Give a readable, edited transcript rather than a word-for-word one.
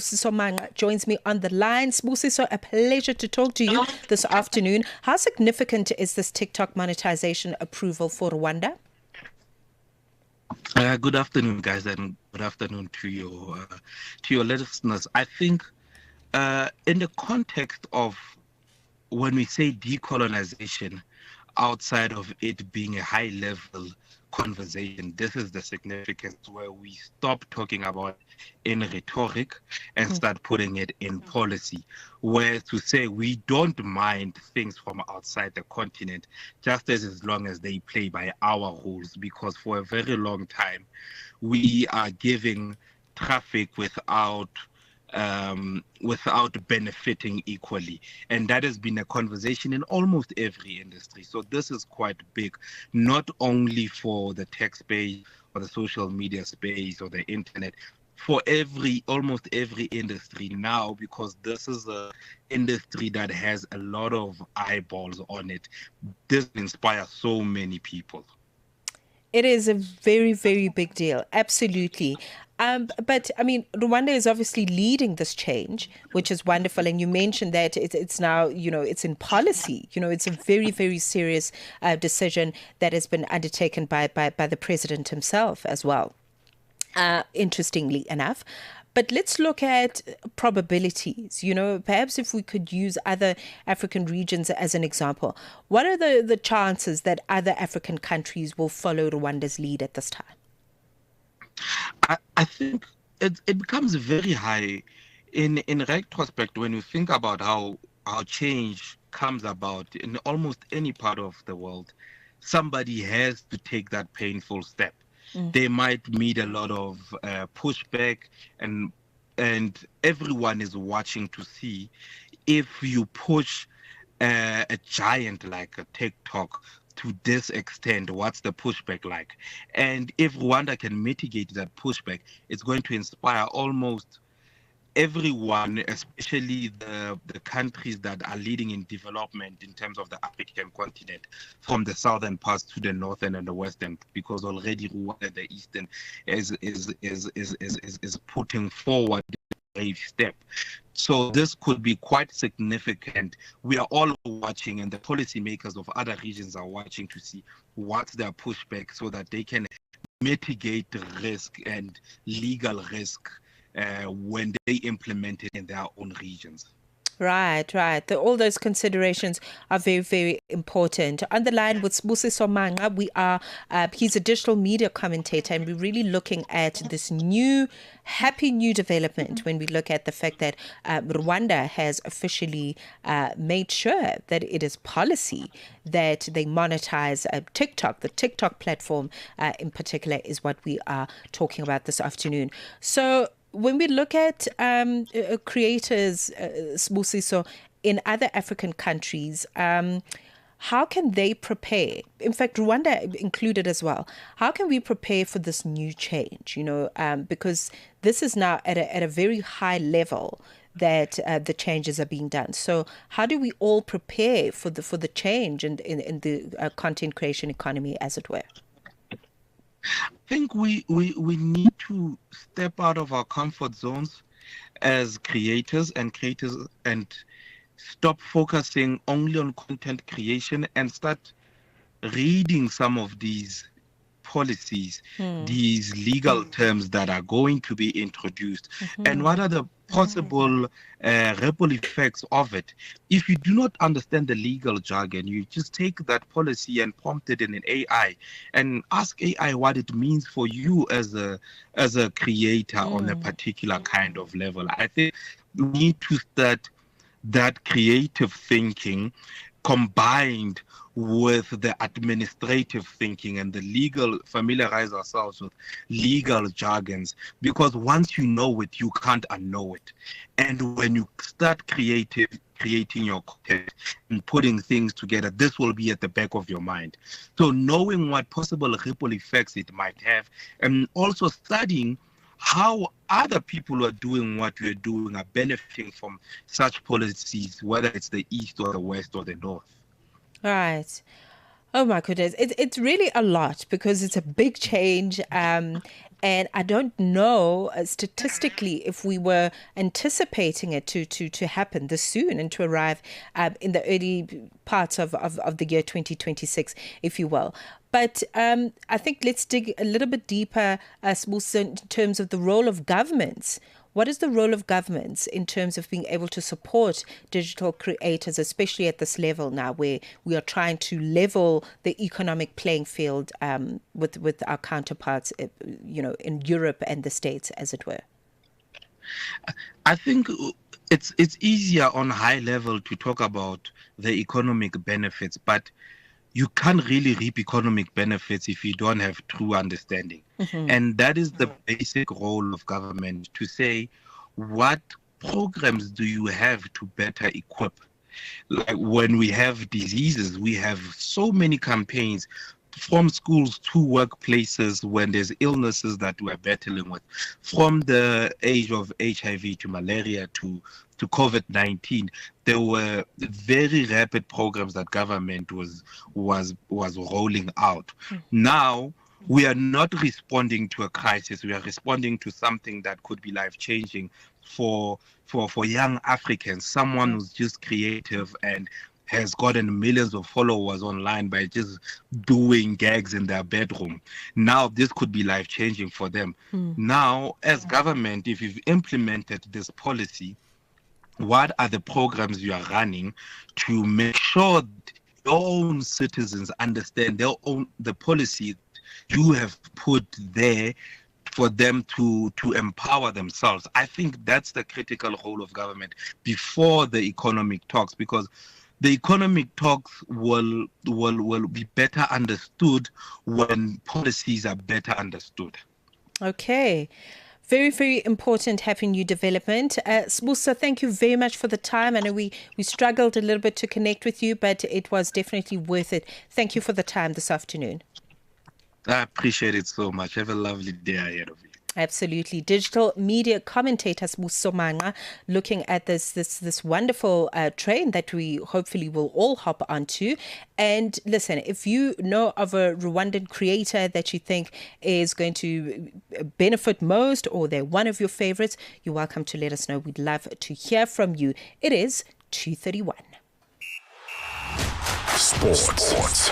Sbusiso Manqa joins me on the line. Sbusiso, a pleasure to talk to you this afternoon. How significant is this TikTok monetization approval for Rwanda? Good afternoon, guys, and good afternoon to your listeners. I think in the context of when we say decolonization, outside of it being a high-level conversation, this is the significance where we stop talking about in rhetoric and start putting it in policy, where to say we don't mind things from outside the continent just as long as they play by our rules, because for a very long time we are giving traffic without benefiting equally. And that has been a conversation in almost every industry. So this is quite big, not only for the tech space or the social media space or the internet, for almost every industry now, because this is a industry that has a lot of eyeballs on it. This inspires so many people. It is a very, very big deal. Absolutely. But I mean, Rwanda is obviously leading this change, which is wonderful. And you mentioned that it's now, it's in policy. It's a very, very serious decision that has been undertaken by the president himself as well, interestingly enough. But let's look at probabilities. Perhaps if we could use other African regions as an example, what are the chances that other African countries will follow Rwanda's lead at this time? I think it becomes very high in retrospect when you think about how change comes about in almost any part of the world. Somebody has to take that painful step. They might meet a lot of pushback, and everyone is watching to see if you push a giant like a TikTok to this extent, what's the pushback like? And if Rwanda can mitigate that pushback, it's going to inspire almost everyone, especially the countries that are leading in development in terms of the African continent, from the southern parts to the northern and the western, because already Rwanda, the eastern, is putting forward a brave step. So this could be quite significant. We are all watching, and the policymakers of other regions are watching to see what's their pushback so that they can mitigate risk and legal risk when they implement it in their own regions. Right. All those considerations are very, very important. On the line with Sbusiso Manqa, he's a digital media commentator, and we're really looking at this happy new development when we look at the fact that Rwanda has officially made sure that it is policy that they monetize TikTok. The TikTok platform in particular is what we are talking about this afternoon. So when we look at creators, Sbusiso, in other African countries, how can they prepare? In fact, Rwanda included as well. How can we prepare for this new change? Because this is now at a very high level that the changes are being done. So how do we all prepare for the change in the content creation economy, as it were? I think we need to step out of our comfort zones as creators and stop focusing only on content creation and start reading some of these policies, these legal terms that are going to be introduced, and what are the possible ripple effects of it. If you do not understand the legal jargon, you just take that policy and prompt it in an AI and ask AI what it means for you as a creator on a particular kind of level. I think we need to start that creative thinking combined with the administrative thinking and the legal, familiarize ourselves with legal jargons, because once you know it, you can't unknow it. And when you start creating your content and putting things together, this will be at the back of your mind. So knowing what possible ripple effects it might have, and also studying how other people who are doing what we're doing are benefiting from such policies, whether it's the East or the West or the North. Right. Oh my goodness, it's really a lot because it's a big change. And I don't know statistically if we were anticipating it to happen this soon and to arrive in the early parts of the year 2026, if you will. But I think let's dig a little bit deeper, Sbusiso, in terms of the role of governments. What is the role of governments in terms of being able to support digital creators, especially at this level now, where we are trying to level the economic playing field with our counterparts, in Europe and the States, as it were? I think it's easier on high level to talk about the economic benefits, but you can't really reap economic benefits if you don't have true understanding. And that is the basic role of government, to say, what programs do you have to better equip? Like when we have diseases, we have so many campaigns from schools to workplaces when there's illnesses that we're battling with, from the age of HIV to malaria to COVID-19. There were very rapid programs that government was rolling out. Now we are not responding to a crisis. We are responding to something that could be life-changing for young Africans. Someone who's just creative and has gotten millions of followers online by just doing gags in their bedroom. Now this could be life-changing for them. Now, as government, if you've implemented this policy, what are the programs you are running to make sure that your own citizens understand the policy you have put there for them to empower themselves? I think that's the critical role of government before the economic talks, because the economic talks will be better understood when policies are better understood. Okay. Very, very important having new development. Sbusiso, thank you very much for the time. I know we struggled a little bit to connect with you, but it was definitely worth it. Thank you for the time this afternoon. I appreciate it so much. Have a lovely day ahead of you. Absolutely. Digital media commentator Sbusiso Manqa, looking at this wonderful train that we hopefully will all hop onto. And listen, if you know of a Rwandan creator that you think is going to benefit most, or they're one of your favorites, you're welcome to let us know. We'd love to hear from you. It is 2:31. Sports.